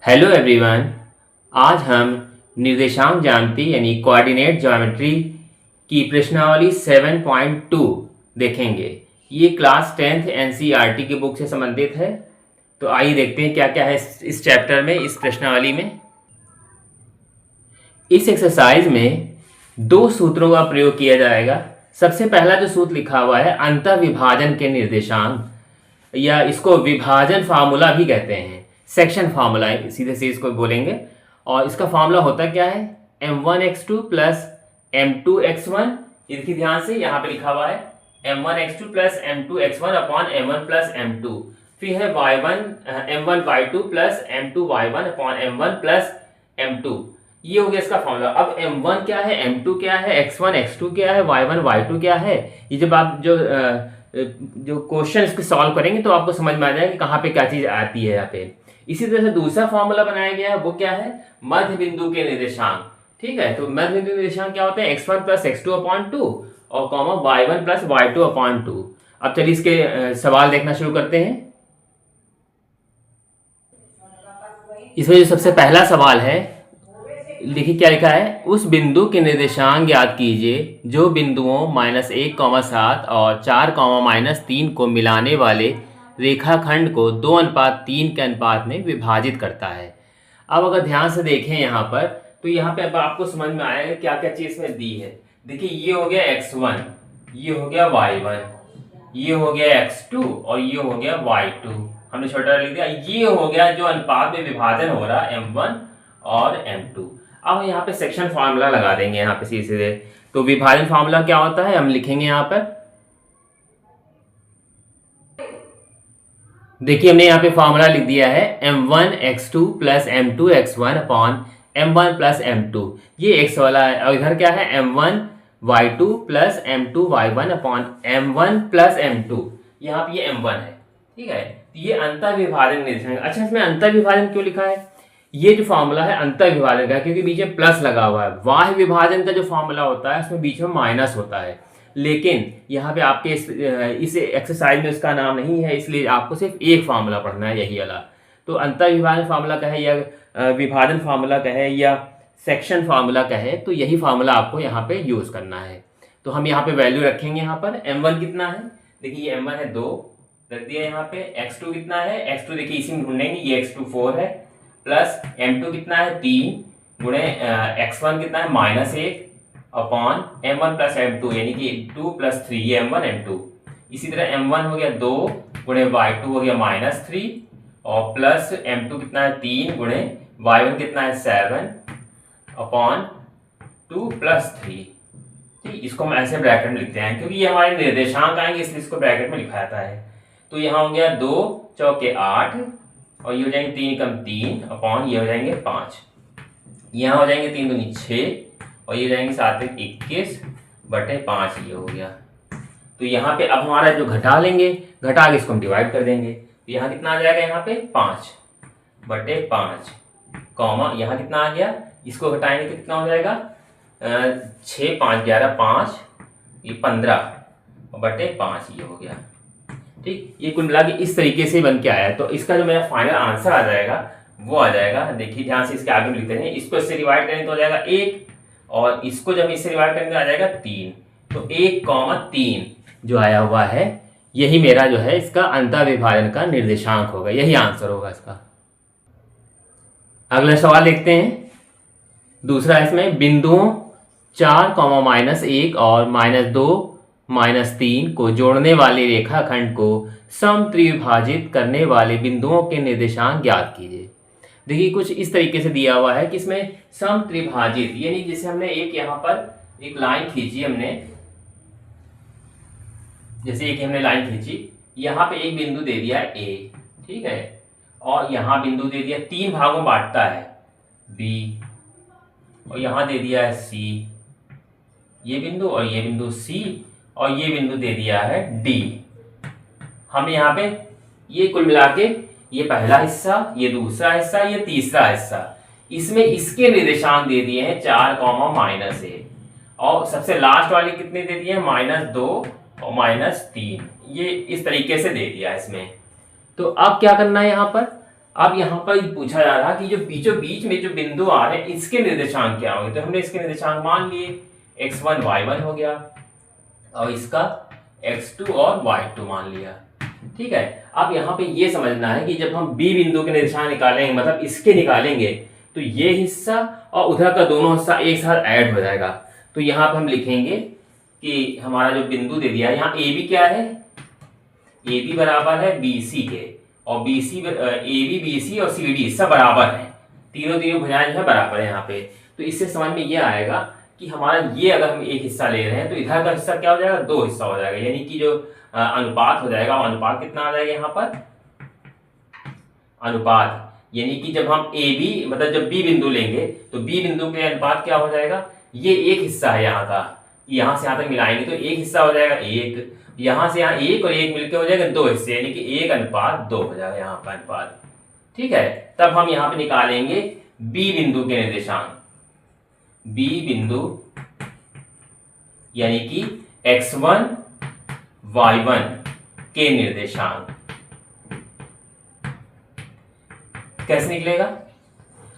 Hello everyone. आज हम निर्देशांक ज्यामिति यानी कोऑर्डिनेट ज्योमेट्री की प्रश्नावली 7.2 देखेंगे। ये क्लास 10th एनसीईआरटी की बुक से संबंधित है। तो आइए देखते हैं क्या क्या है इस चैप्टर में, इस प्रश्नावली में। इस एक्सरसाइज में दो सूत्रों का प्रयोग किया जाएगा। सबसे पहला जो सूत्र लिखा हुआ है अंतर्विभाजन के निर्देशांक, या इसको विभाजन फार्मूला भी कहते हैं, सेक्शन फार्मूला सीधे से इसको बोलेंगे। और इसका फार्मूला होता क्या है, m1x2 प्लस m2x1। ये देखिए ध्यान से, यहाँ पे लिखा हुआ है m1x2 plus m2x1 upon m1 plus m2। फिर है m1y2 plus m2y1 upon m1 plus m2। ये हो गया इसका फॉर्मूला। अब m1 क्या है, m2 क्या है, x1 x2 क्या है, y1 y2 क्या है। ये जब आप जो क्वेश्चन इसको सॉल्व करेंगे तो आपको समझ में आ जाएगा कि कहाँ पे क्या चीज आती है यहाँ पे। इसी तरह से दूसरा फॉर्मूला बनाया गया है, वो क्या है, मध्य बिंदु के निर्देशांक। ठीक है, तो मध्य बिंदु निर्देशांक क्या होते हैं, x1 प्लस x2 अपॉन 2 और comma y1 plus y2 upon 2। अब चलिए इसके सवाल देखना शुरू करते हैं। इसमें जो सबसे पहला सवाल है, देखिए क्या लिखा है, उस बिंदु के निर्देशांक ज्ञात कीजिए जो बिंदुओं -1,7 और 4,-3 को मिलाने वाले रेखाखंड को 2:3 के अनुपात में विभाजित करता है। अब अगर ध्यान से देखें यहाँ पर, तो यहाँ पे अब आपको समझ में आएगा क्या क्या चीज इसमें दी है। देखिए ये हो गया x1, ये हो गया y1, ये हो गया x2 और ये हो गया y2। हमने छोटा लिख दिया। ये हो गया जो अनुपात में विभाजन हो रहा है m1 और m2। अब यहाँ पे सेक्शन फार्मूला लगा देंगे यहाँ पे सीधे। तो विभाजन फार्मूला क्या होता है हम लिखेंगे यहाँ पर। देखिए हमने यहाँ पे फार्मूला लिख दिया है m1x2 plus m2x1 upon m1 plus m2। ये x वाला है। और इधर क्या है, m1y2 plus m2y1 upon m1 plus m2। यहाँ पे ये m1 है। ठीक है, ये अंतर विभाजन निर्देशांक। अच्छा, इसमें अंतर विभाजन क्यों लिखा है, ये जो फॉर्मूला है अंतर विभाजन का, क्योंकि बीच में प्लस लगा हुआ है। बाह्य विभाजन का जो फॉर्मूला होता है उसमें बीच में माइनस होता है, लेकिन यहाँ पे आपके इस एक्सरसाइज में उसका नाम नहीं है, इसलिए आपको सिर्फ एक फार्मूला पढ़ना है, यही वाला। तो अंतर विभाजन फार्मूला का है या विभाजन फार्मूला का है या सेक्शन फार्मूला का है, तो यही फार्मूला आपको यहाँ पे यूज करना है। तो हम यहाँ पे वैल्यू रखेंगे। यहाँ पर m1 कितना है, देखिए ये m1 है 2 रख दिया यहाँ पे। x2 कितना है, x2 देखिए इसी में ढूंढेंगे, ये x2 4 है, प्लस m2 कितना है 3 गुणे x1 कितना है -1 अपॉन m1 प्लस m2 यानी कि 2 प्लस 3, ये m1 m2। इसी तरह m1 हो गया 2 गुणे y2 हो गया -3 और प्लस m2 कितना है 3 गुणे y1 कितना है 7 अपॉन 2 प्लस 3। ठीक, इसको हम ऐसे ब्रैकेट में लिखते हैं क्योंकि ये हमारे निर्देशांक आएंगे, इसलिए इसको ब्रैकेट में लिखा जाता है। तो यहाँ हो गया 2 चौके 8 और ये हो जाएंगे 3 कम 3 अपॉन ये हो जाएंगे 5। यहाँ हो जाएंगे 3 दूनी 6 और ये हो जाएंगे 7 21 बटे 5, ये हो गया। तो यहाँ पे अब हमारा जो घटा लेंगे, घटा के इसको हम डिवाइड कर देंगे। तो यहाँ कितना आ जाएगा, यहाँ पे 5 बटे 5 कॉमा यहाँ कितना आ गया, इसको घटाएंगे तो कितना हो जाएगा 6 5 11 5, ये 15 बटे 5, ये हो गया। ठीक, ये कुल मिला के इस तरीके से बन के आया है। तो इसका जो मेरा फाइनल आंसर आ जाएगा वो आ जाएगा, देखिए ध्यान से इसके आगे लिखते हैं, इसको इससे डिवाइड करेंगे तो हो जाएगा 1 और इसको जब इससे डिवाइड करेंगे आ जाएगा 3। तो 1,3 जो आया हुआ है, यही मेरा जो है इसका अंतर विभाजन का निर्देशांक होगा, यही आंसर होगा इसका। अगला सवाल देखते हैं। दूसरा, इसमें बिंदुओं 4, -1 और -2 -3 को जोड़ने वाले रेखाखंड को समत्रिविभाजित करने वाले बिंदुओं के निर्देशांक ज्ञात कीजिए। देखिए कुछ इस तरीके से दिया हुआ है कि इसमें समत्रिभाजित यानी जैसे हमने एक यहाँ पर एक लाइन खींची, हमने जैसे एक हमने लाइन खींची, यहाँ पे एक बिंदु दे दिया है A, ठीक है, और यहाँ बिंदु दे दिया, 3 भागों बांटता है B, और यहाँ दे दिया है C, ये बिंदु और ये बिंदु C, और ये बिंदु दे दिया है D। हम यहाँ पे ये कुल मिला के, ये पहला हिस्सा, ये दूसरा हिस्सा, ये तीसरा हिस्सा, इसमें इसके निर्देशांक दे दिए हैं 4, -1 और सबसे लास्ट वाले कितने दे दिए हैं -2 और -3। ये इस तरीके से दे दिया इसमें। तो अब क्या करना है यहाँ पर, अब यहाँ पर पूछा जा रहा कि जो बीचों बीच में जो बिंदु आ रहे हैं इसके निर्देशांक क्या होंगे, तो हमने इसके निर्देशांक मान लिए x1 y1 हो गया और इसका x2 और y2 मान लिया। ठीक है, अब यहाँ पे ये समझना है कि जब हम b बिंदु के निर्देशांक निकालेंगे, मतलब इसके निकालेंगे, तो ये हिस्सा और उधर का दोनों हिस्सा एक साथ ऐड हो जाएगा। तो यहाँ पे हम लिखेंगे कि हमारा जो बिंदु दे दिया है यहाँ ए बी क्या है, ए बी बराबर है बी सी के, और B C A B B C और सी डी सब बराबर है, तीनों भुजाएं जो है बराबर है यहाँ पे। तो इससे समझ में ये आएगा कि हमारा ये अगर हम एक हिस्सा ले रहे हैं तो इधर का हिस्सा क्या हो जाएगा, दो हिस्सा हो जाएगा, यानी कि जो अनुपात हो जाएगा वो अनुपात कितना आ जाएगा यहाँ पर, अनुपात यानी कि जब हम ए बी मतलब जब बी बिंदु लेंगे तो बी बिंदु के अनुपात क्या हो जाएगा, ये एक हिस्सा है यहाँ का, यहाँ से यहाँ तक मिलाएंगे तो एक हिस्सा हो जाएगा एक, यहाँ से यहाँ एक और एक मिलकर हो जाएगा दो हिस्से, यानी कि 1:2 हो जाएगा यहाँ पर अनुपात। ठीक है, तब हम यहाँ पे निकालेंगे बी बिंदु के निर्देशांक, बी बिंदु यानी कि x1 y1 के निर्देशांक कैसे निकलेगा।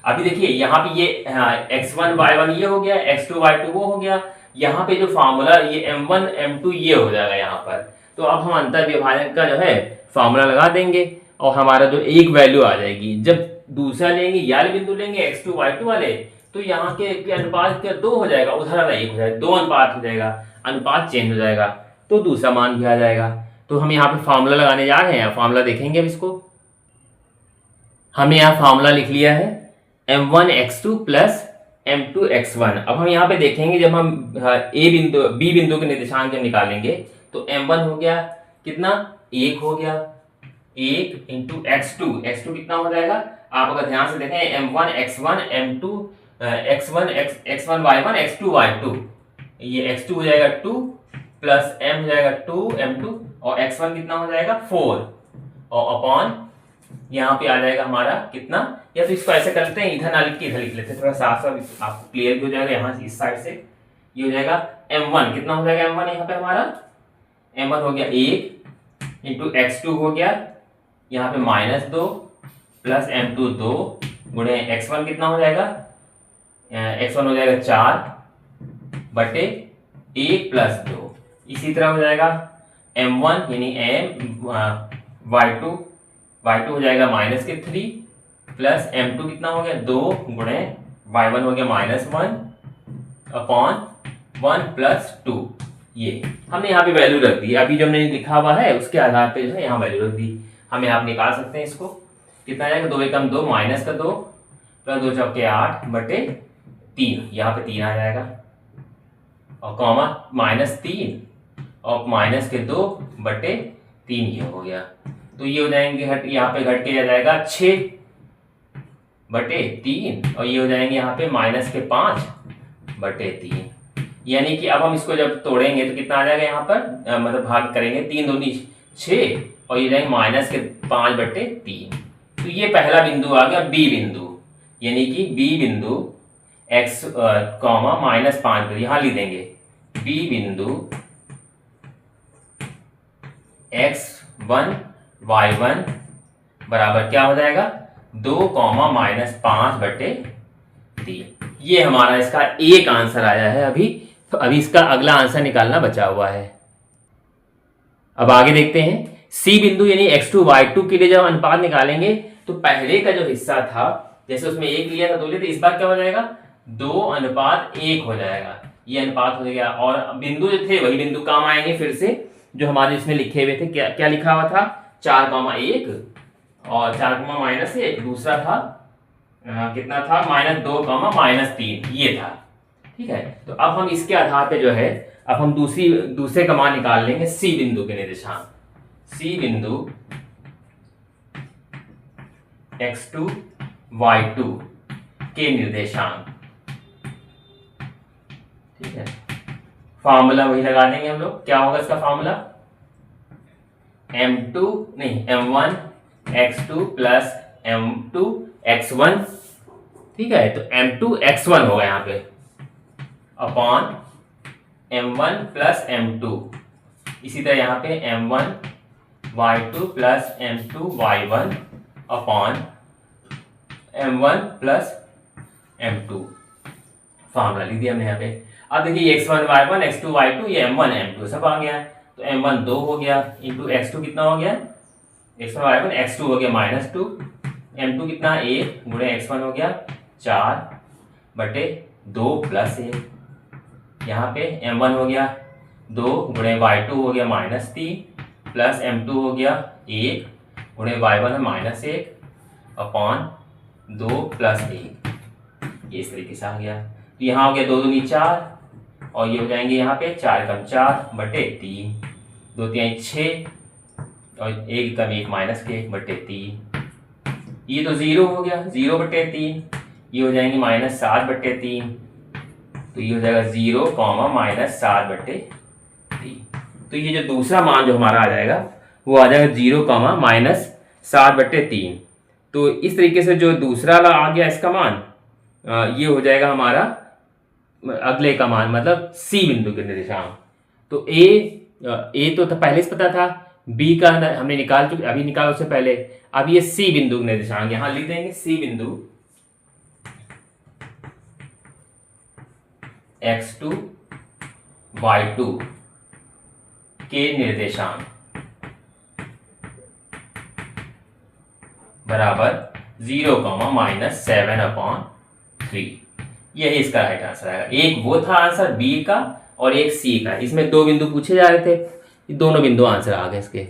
अभी देखिए यहाँ पे ये x1 y1 ये हो गया, x2 y2 वो हो गया, यहाँ पे जो फार्मूला ये m1 m2 ये हो जाएगा यहाँ पर। तो अब हम अंतर विभाजन का जो है फार्मूला लगा देंगे और हमारा जो एक वैल्यू आ जाएगी। जब दूसरा लेंगे या बिंदु लेंगे x2 y2 वाले, तो यहाँ के अनुपात क्या दो हो जाएगा, उधर वाला एक हो जाएगा, दो अनुपात हो जाएगा, अनुपात चेंज हो जाएगा तो दूसरा मान भी आ जाएगा। तो हम यहाँ पे फार्मूला लगाने जा रहे हैं, फार्मूला देखेंगे अब इसको। हमने यहाँ फार्मूला लिख लिया है m1 x2 plus m2 x1। अब हम यहाँ पे देखेंगे जब हम बी बिंदु के निर्देशांक जब निकालेंगे तो m1 हो गया कितना, एक हो गया, एक इंटू x2 कितना हो जाएगा, आप अगर ध्यान से देखें m1 x1 m2 x1 y1 x2 y2, ये x2 हो जाएगा 2 प्लस m हो जाएगा 2 m2 और x1 कितना हो जाएगा 4 और अपॉन यहाँ पे आ जाएगा हमारा कितना, या तो इसको ऐसे करते हैं इधर ना लिख के इधर लिख लेते हैं, थोड़ा साफ साफ आपको क्लियर भी हो जाएगा। यहाँ से इस साइड से ये हो जाएगा m1 कितना हो जाएगा, m1 यहाँ पे हमारा m1 हो गया 1 इंटू x2 हो गया यहाँ पे -2 प्लस m2 2 गुणे x1 कितना हो जाएगा, x1 हो जाएगा 4 बटे 1 प्लस 2। इसी तरह हो जाएगा m1 यानी y2 हो जाएगा -3 प्लस m2 कितना हो गया 2 गुणे y1 हो गया -1 अपॉन 1 प्लस 2। ये हमने यहाँ पे वैल्यू रख दी, अभी जो हमने लिखा हुआ है उसके आधार पे जो है यहाँ वैल्यू रख दी। हम यहाँ पे निकाल सकते हैं इसको, कितना आएगा 2 एकम 2 माइनस का 2 प्लस 2 चौके 8 बटे 3, यहाँ पे 3 आ जाएगा और कॉमा -3 और माइनस के 2 बटे 3 ये हो गया। तो ये हो जाएंगे यहाँ पे घट के आ जाएगा 6 बटे 3 और ये हो जाएंगे यहाँ पे -5 बटे 3। यानी कि अब हम इसको जब तोड़ेंगे तो कितना आ जाएगा यहाँ पर, मतलब भाग करेंगे 3 दूनी 6 और ये जाएंगे -5 बटे 3। तो ये पहला बिंदु आ गया बी बिंदु, यानी कि बी बिंदु x कॉमा -5 यहाँ लिख देंगे बी बिंदु x1 y1 बराबर क्या हो जाएगा 2 -5 बटे 3। ये हमारा इसका एक आंसर आया है। अभी इसका अगला आंसर निकालना बचा हुआ है। अब आगे देखते हैं सी बिंदु यानी x2 y2 के लिए जब अनुपात निकालेंगे तो पहले का जो हिस्सा था जैसे उसमें 1 लिया था 2 लिया था, इस बार क्या हो जाएगा 2:1 हो जाएगा, ये अनुपात हो गया। और बिंदु जो थे वही बिंदु काम आएंगे फिर से जो हमारे इसमें लिखे हुए थे। क्या लिखा हुआ था 4,1 और 4,-1, दूसरा था कितना था -2, -3 ये था। ठीक है, तो अब हम इसके आधार पे जो है अब हम दूसरे का मान निकाल लेंगे सी बिंदु के निर्देशांक। सी बिंदु x2 y2 के निर्देशांक। ठीक है, फार्मूला वही लगा देंगे हम लोग। क्या होगा इसका formula m1 x2 plus m2 x1। ठीक है, तो m2 x1 होगा यहाँ पे अपॉन m1 प्लस m2। इसी तरह यहाँ पे m1 y2 plus m2 y1 upon m1 plus m2 formula लिख दिया हमने यहाँ पे। अब देखिए x1 y1 x2 y2 ये m1 m2 सब आ गया। तो m1 2 हो गया इंटू x2 कितना हो गया, x1 y1 x2 हो गया -2, m2 कितना 1 गुणे x1 हो गया 4 बटे 2 प्लस 1। यहाँ पे m1 हो गया 2 गुणे y2 हो गया -3 प्लस m2 हो गया 1 गुणे y1 है -1 अपॉन 2 प्लस 1। ये इस तरीके से आ गया। तो यहाँ हो गया 2 दूनी 4 और ये हो जाएंगे यहाँ पे 4 कम 4 बटे 3, 2 3 6 और 1 कम 1 -1 बटे 3। ये तो 0 हो गया 0 बटे 3, ये हो जाएंगे -7 बटे 3। तो ये हो जाएगा 0 -7 बटे 3। तो ये जो दूसरा मान जो हमारा आ जाएगा वो आ जाएगा 0 -7 बटे 3। तो इस तरीके से जो दूसरा आ गया इसका मान ये हो जाएगा हमारा अगले का मान, मतलब सी बिंदु के निर्देशांक। तो ए तो पहले से पता था, बी का हमने निकाल चुके, अभी निकाला उससे पहले। अब ये सी बिंदु के निर्देशांक यहां लिख देंगे, सी बिंदु x2 y2 के निर्देशांक बराबर 0, -7/3। यही इसका राइट आंसर आएगा। एक वो था आंसर बी का और एक सी का। इसमें 2 बिंदु पूछे जा रहे थे, दोनों बिंदु आंसर आ गए इसके।